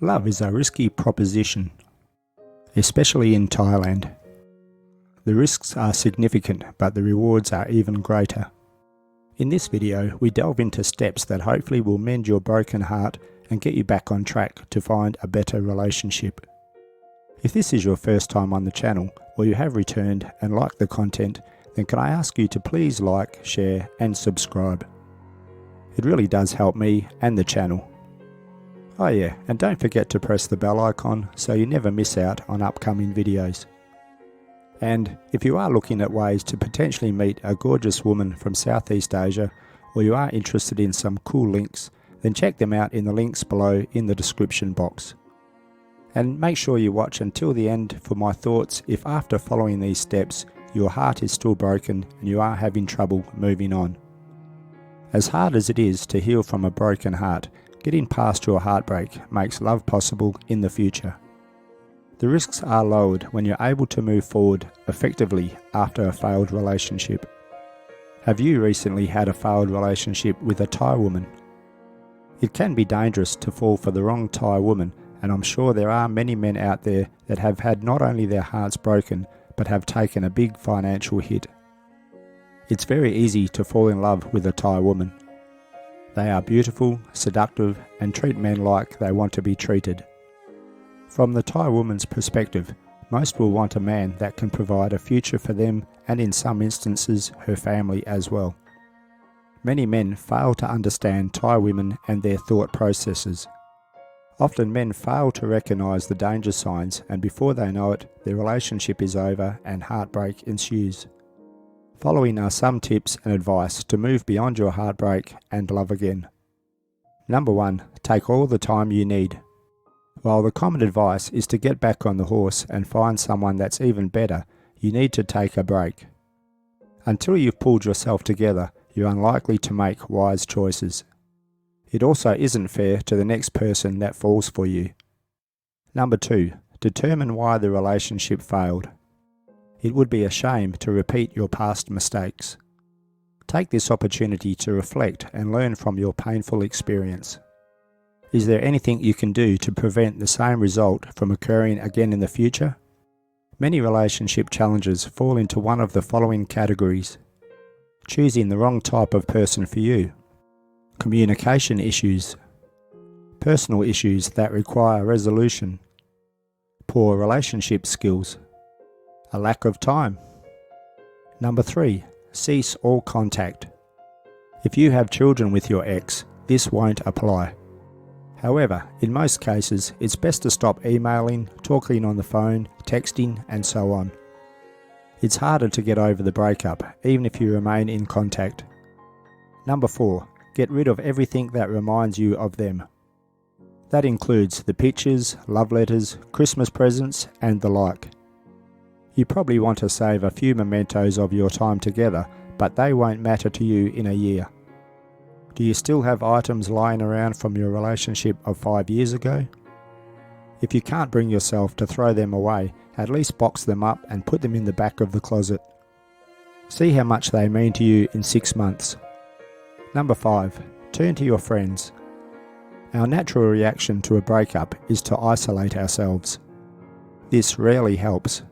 Love is a risky proposition, especially in Thailand. The risks are significant, but the rewards are even greater. In this video, we delve into steps that hopefully will mend your broken heart and get you back on track to find a better relationship. If this is your first time on the channel, or you have returned and like the content, then can I ask you to please like, share and subscribe. It really does help me and the channel. Oh yeah, and don't forget to press the bell icon so you never miss out on upcoming videos. And if you are looking at ways to potentially meet a gorgeous woman from Southeast Asia, or you are interested in some cool links, then check them out in the links below in the description box. And make sure you watch until the end for my thoughts if after following these steps your heart is still broken and you are having trouble moving on. As hard as it is to heal from a broken heart, getting past your heartbreak makes love possible in the future. The risks are lowered when you're able to move forward effectively after a failed relationship. Have you recently had a failed relationship with a Thai woman? It can be dangerous to fall for the wrong Thai woman, and I'm sure there are many men out there that have had not only their hearts broken, but have taken a big financial hit. It's very easy to fall in love with a Thai woman. They are beautiful, seductive, and treat men like they want to be treated. From the Thai woman's perspective, most will want a man that can provide a future for them and in some instances her family as well. Many men fail to understand Thai women and their thought processes. Often men fail to recognise the danger signs, and before they know it, their relationship is over and heartbreak ensues. Following are some tips and advice to move beyond your heartbreak and love again. Number 1. Take all the time you need. While the common advice is to get back on the horse and find someone that's even better, you need to take a break. Until you've pulled yourself together, you're unlikely to make wise choices. It also isn't fair to the next person that falls for you. Number 2. Determine why the relationship failed. It would be a shame to repeat your past mistakes. Take this opportunity to reflect and learn from your painful experience. Is there anything you can do to prevent the same result from occurring again in the future? Many relationship challenges fall into one of the following categories: choosing the wrong type of person for you, communication issues, personal issues that require resolution, poor relationship skills, a lack of time. Number 3. Cease all contact. If you have children with your ex, this won't apply. However, in most cases, it's best to stop emailing, talking on the phone, texting, and so on. It's harder to get over the breakup, even if you remain in contact. Number 4. Get rid of everything that reminds you of them. That includes the pictures, love letters, Christmas presents, and the like. You probably want to save a few mementos of your time together, but they won't matter to you in a year. Do you still have items lying around from your relationship of 5 years ago? If you can't bring yourself to throw them away, at least box them up and put them in the back of the closet. See how much they mean to you in 6 months. Number 5. Turn to your friends. Our natural reaction to a breakup is to isolate ourselves. This rarely helps.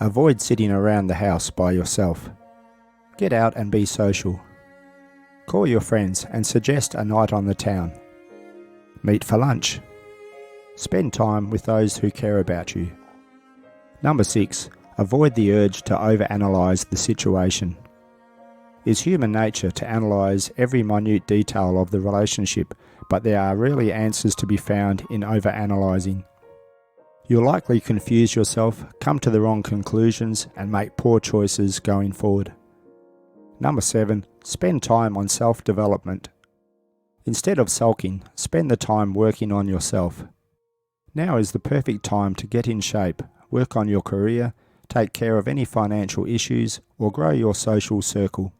Avoid sitting around the house by yourself. Get out and be social. Call your friends and suggest a night on the town. Meet for lunch. Spend time with those who care about you. Number 6. Avoid the urge to overanalyze the situation. It's human nature to analyze every minute detail of the relationship, but there are rarely answers to be found in overanalyzing. You'll likely confuse yourself, come to the wrong conclusions, and make poor choices going forward. Number 7. Spend time on self-development. Instead of sulking, spend the time working on yourself. Now is the perfect time to get in shape, work on your career, take care of any financial issues, or grow your social circle.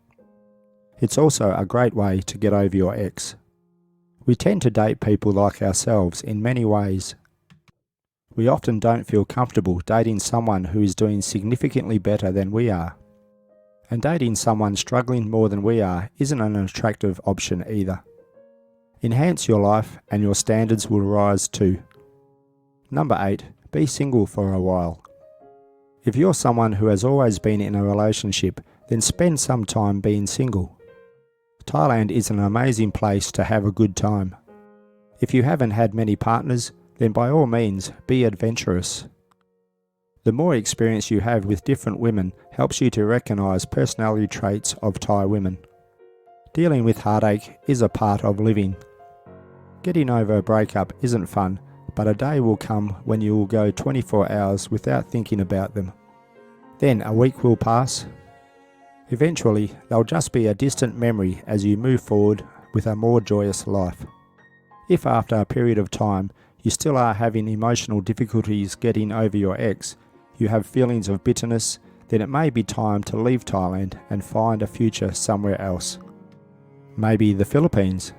It's also a great way to get over your ex. We tend to date people like ourselves in many ways. We often don't feel comfortable dating someone who is doing significantly better than we are. And dating someone struggling more than we are isn't an attractive option either. Enhance your life and your standards will rise too. Number 8. Be single for a while. If you're someone who has always been in a relationship, then spend some time being single. Thailand is an amazing place to have a good time. If you haven't had many partners, then by all means, be adventurous. The more experience you have with different women helps you to recognise personality traits of Thai women. Dealing with heartache is a part of living. Getting over a breakup isn't fun, but a day will come when you will go 24 hours without thinking about them. Then a week will pass. Eventually, they'll just be a distant memory as you move forward with a more joyous life. If after a period of time you still are having emotional difficulties getting over your ex, you have feelings of bitterness, then it may be time to leave Thailand and find a future somewhere else. Maybe the Philippines.